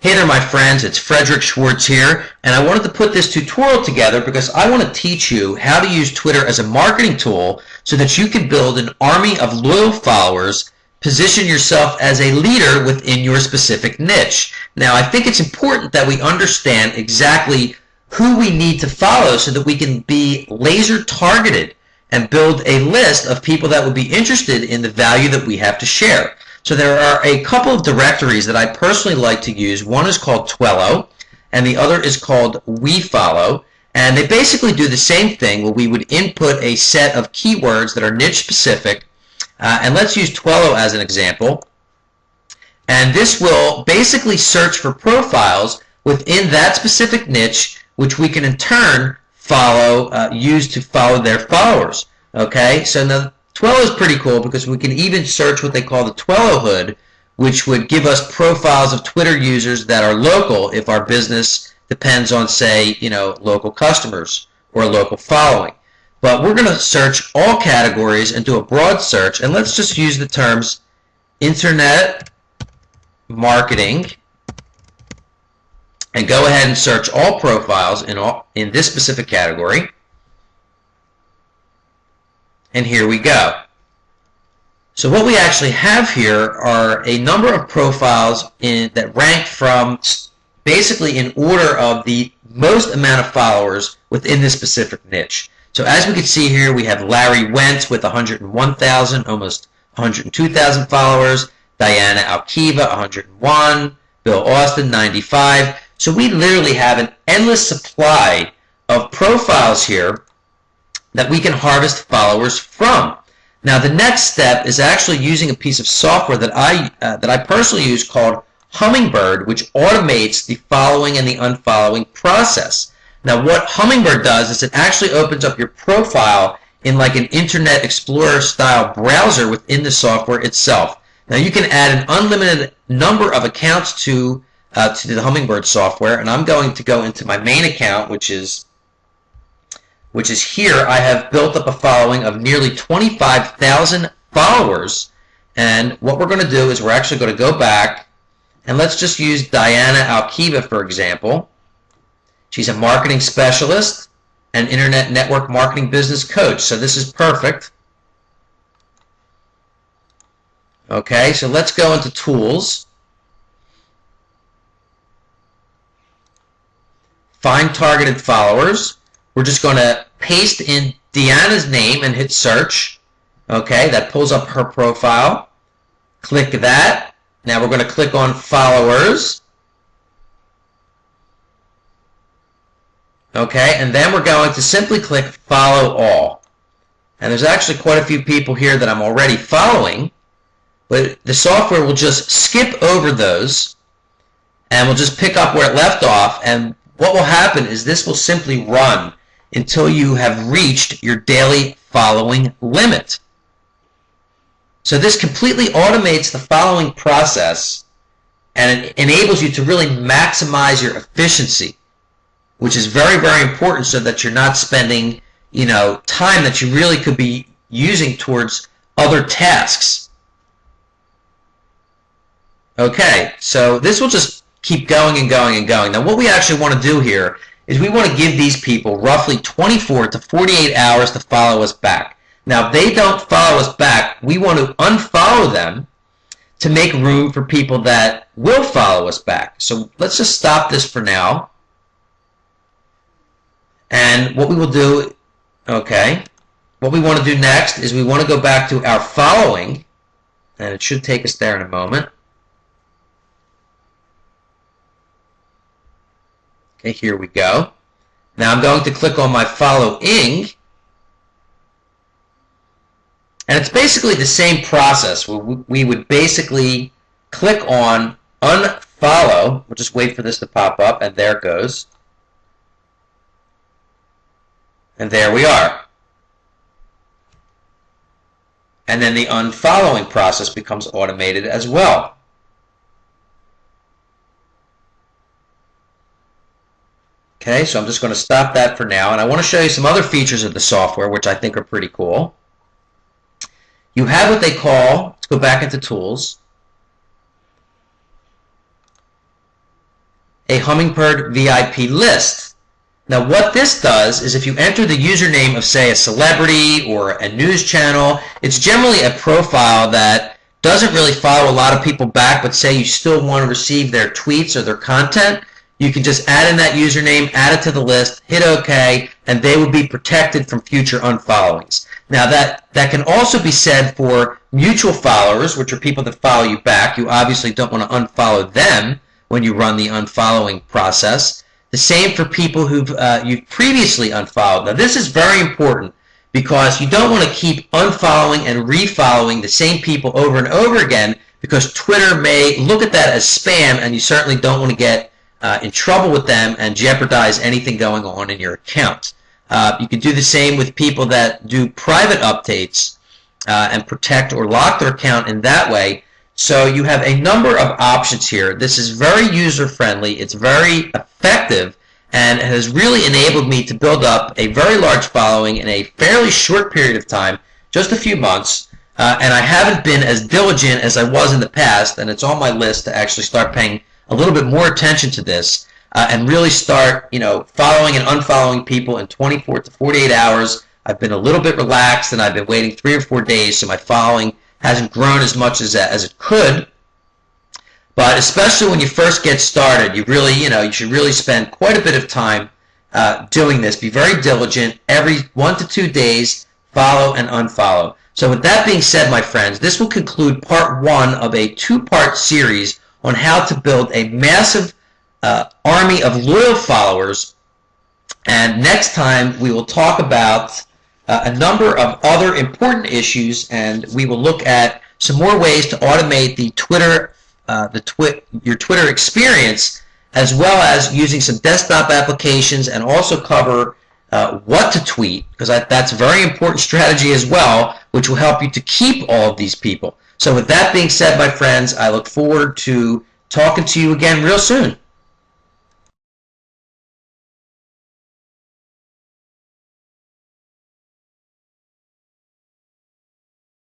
Hey there, my friends. It's Frederick Schwartz here, and I wanted to put this tutorial together because I want to teach you how to use Twitter as a marketing tool so that you can build an army of loyal followers, position yourself as a leader within your specific niche. Now, I think it's important that we understand exactly who we need to follow so that we can be laser targeted and build a list of people that would be interested in the value that we have to share. So there are a couple of directories that I personally like to use. One is called Twello, and the other is called WeFollow. And they basically do the same thing where we would input a set of keywords that are niche specific. And let's use Twello as an example. And this will basically search for profiles within that specific niche, which we can in turn use to follow their followers. Okay, so now Twello is pretty cool because we can even search what they call the Twello hood, which would give us profiles of Twitter users that are local if our business depends on, say, local customers or local following. But we're going to search all categories and do a broad search, and let's just use the terms internet marketing and go ahead and search all profiles in this specific category. And here we go. So what we actually have here are a number of profiles that rank from basically in order of the most amount of followers within this specific niche. So as we can see here, we have Larry Wentz with 101,000, almost 102,000 followers, Diana Alkiva, 101, Bill Austin, 95. So we literally have an endless supply of profiles here that we can harvest followers from. Now the next step is actually using a piece of software that I personally use called Hummingbird, which automates the following and the unfollowing process. Now what Hummingbird does is it actually opens up your profile in like an Internet Explorer style browser within the software itself. Now you can add an unlimited number of accounts to the Hummingbird software, and I'm going to go into my main account, which is here. I have built up a following of nearly 25,000 followers, and what we're going to do is we're actually going to go back, and let's just use Diana Alkiva, for example. She's a marketing specialist and internet network marketing business coach, so this is perfect. Okay, so let's go into Tools, Find Targeted Followers. We're just going to paste in Deanna's name and hit search. Okay, that pulls up her profile. Click that. Now we're going to click on followers. Okay, and then we're going to simply click follow all. And there's actually quite a few people here that I'm already following, but the software will just skip over those and we'll just pick up where it left off, and what will happen is this will simply run until you have reached your daily following limit. So this completely automates the following process, and it enables you to really maximize your efficiency, which is very, very important so that you're not spending, time that you really could be using towards other tasks. Okay, so this will just keep going and going and going. Now what we actually want to do here is we want to give these people roughly 24 to 48 hours to follow us back. Now if they don't follow us back, we want to unfollow them to make room for people that will follow us back. So let's just stop this for now. And what we will do, what we want to do next is we want to go back to our following, and it should take us there in a moment. Okay, here we go. Now I'm going to click on my following, and it's basically the same process where we would basically click on unfollow. We'll just wait for this to pop up, and there it goes. And there we are. And then the unfollowing process becomes automated as well. Okay, so I'm just going to stop that for now, and I want to show you some other features of the software which I think are pretty cool. You have what they call, let's go back into Tools, Hummingbird VIP list. Now what this does is if you enter the username of, say, a celebrity or a news channel, it's generally a profile that doesn't really follow a lot of people back, but say you still want to receive their tweets or their content, you can just add in that username, add it to the list, hit OK, and they will be protected from future unfollowings. Now that can also be said for mutual followers, which are people that follow you back. You obviously don't want to unfollow them when you run the unfollowing process. The same for people who've you've previously unfollowed. Now this is very important because you don't want to keep unfollowing and refollowing the same people over and over again, because Twitter may look at that as spam, and you certainly don't want to get in trouble with them and jeopardize anything going on in your account. You can do the same with people that do private updates and protect or lock their account in that way. So you have a number of options here. This is very user-friendly, it's very effective, and has really enabled me to build up a very large following in a fairly short period of time, just a few months, and I haven't been as diligent as I was in the past, and it's on my list to actually start paying a little bit more attention to this and really start, following and unfollowing people in 24 to 48 hours. I've been a little bit relaxed, and I've been waiting 3 or 4 days, so my following hasn't grown as much as it could. But especially when you first get started, you should really spend quite a bit of time doing this. Be very diligent. Every 1 to 2 days, follow and unfollow. So with that being said, my friends, this will conclude part 1 of a 2-part series on how to build a massive army of loyal followers. And next time we will talk about a number of other important issues, and we will look at some more ways to automate the your Twitter experience, as well as using some desktop applications, and also cover what to tweet, because that's a very important strategy as well, which will help you to keep all of these people. So with that being said, my friends, I look forward to talking to you again real soon.